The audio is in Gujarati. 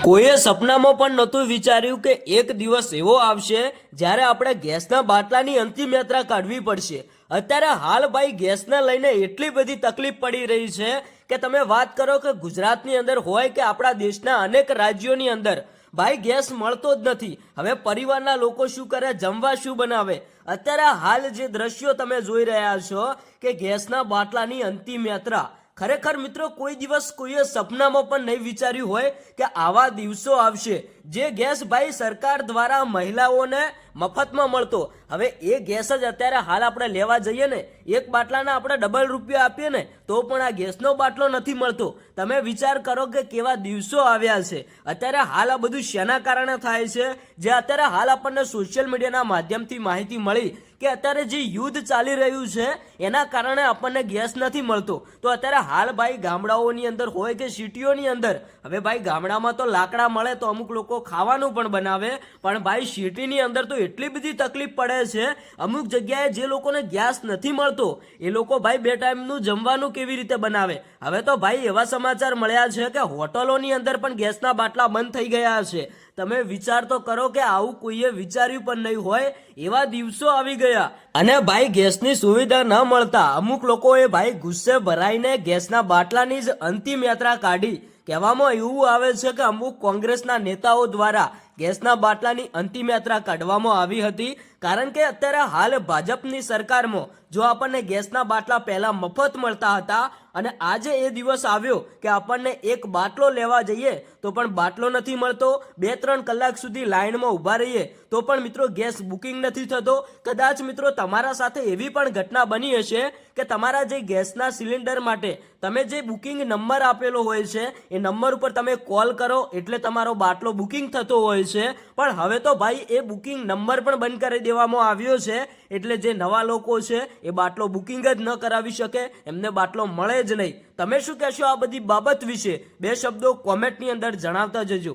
કોઈએ સપનામાં પણ નહોતું વિચાર્યું કે એક દિવસ એવો આવશે જ્યારે આપણે ગેસના બાટલાની અંતિમ યાત્રા કાઢવી પડશે। અત્યારે હાલ ભાઈ ગેસને લઈને એટલી બધી તકલીફ પડી રહી છે કે તમે વાત કરો કે ગુજરાતની અંદર હોય કે આપણા દેશના અનેક રાજ્યોની અંદર ભાઈ ગેસ મળતો જ નથી। હવે પરિવારના લોકો શું કરે, જમવા શું બનાવે? અત્યારે હાલ જે દ્રશ્યો તમે જોઈ રહ્યા છો કે ગેસના બાટલાની અંતિમ યાત્રા, ખરેખર મિત્રો કોઈ દિવસ કોઈએ સપનામાં પણ નહીં વિચાર્યું હોય કે આવા દિવસો આવશે જે ગેસ ભાઈ સરકાર દ્વારા મહિલાઓને મફતમાં મળતો। હવે એ ગેસ જ અત્યારે હાલ આપણે લેવા જઈએ ને, એક બાટલાના આપણે ડબલ રૂપિયા આપીએ ને તો પણ આ ગેસનો બાટલો નથી મળતો। તમે વિચાર કરો કે કેવા દિવસો આવ્યા છે। અત્યારે હાલ આ બધું શેના કારણે થાય છે? જે અત્યારે હાલ આપણને સોશિયલ મીડિયાના માધ્યમથી માહિતી મળી કે અત્યારે જે યુદ્ધ ચાલી રહ્યું છે એના કારણે આપણને ગેસ નથી મળતો। તો અત્યારે હાલ ભાઈ ગામડાઓની અંદર હોય કે સિટીઓની અંદર, હવે ભાઈ ગામડામાં તો લાકડા મળે તો અમુક લોકો ખાવાનું પણ બનાવે, પણ ભાઈ સિટીની અંદર તો એટલી બધી તકલીફ પડે છે। અમુક જગ્યાએ જે લોકોને ગેસ નથી મળતો એ લોકો ભાઈ બે ટાઈમનું જમવાનું કેવી રીતે બનાવે? હવે તો ભાઈ એવા સમાચાર મળ્યા છે કે હોટલોની અંદર પણ ગેસના બાટલા બંધ થઈ ગયા છે। તમે વિચાર તો કરો કે આવું કોઈએ વિચાર્યું પણ નહીં હોય એવા દિવસો આવી ગયા। અને ભાઈ ગેસની સુવિધા ન મળતા અમુક લોકોએ ભાઈ ગુસ્સે ભરાઈને ગેસના બાટલાની જ અંતિમ યાત્રા કાઢી। કહેવામાં એવું આવે છે કે અમુક કોંગ્રેસના નેતાઓ દ્વારા ગેસના બાટલાની અંતિમ યાત્રા કાઢવામાં આવી હતી, કારણ કે અત્યારે હાલ ભાજપની સરકારમાં જો આપણને ગેસના બાટલા પહેલા મફત મળતા હતા અને આજે એ દિવસ આવ્યો કે આપણને એક બાટલો લેવા જઈએ તો પણ બાટલો નથી મળતો, 2-3 કલાક સુધી લાઈનમાં ઊભા રહીએ તો પણ મિત્રો ગેસ બુકિંગ નથી થતો। કદાચ મિત્રો તમારા સાથે એવી પણ ઘટના બની હશે કે તમારા જે ગેસના સિલિન્ડર માટે તમે જે બુકિંગ નંબર આપેલો હોય છે એ નંબર ઉપર તમે કોલ કરો એટલે તમારો બાટલો બુકિંગ થતો હોય છે, પણ હવે તો ભાઈ એ બુકિંગ નંબર પણ બંધ કરી દેવામાં આવ્યો છે। એટલે જે નવા લોકો છે એ બાટલો બુકિંગ જ ન કરાવી શકે, એમને બાટલો મળે જ નહીં। તમે શું કહેશો આ બધી બાબત વિશે? 2 શબ્દો કોમેન્ટની અંદર જણાવતા જજો।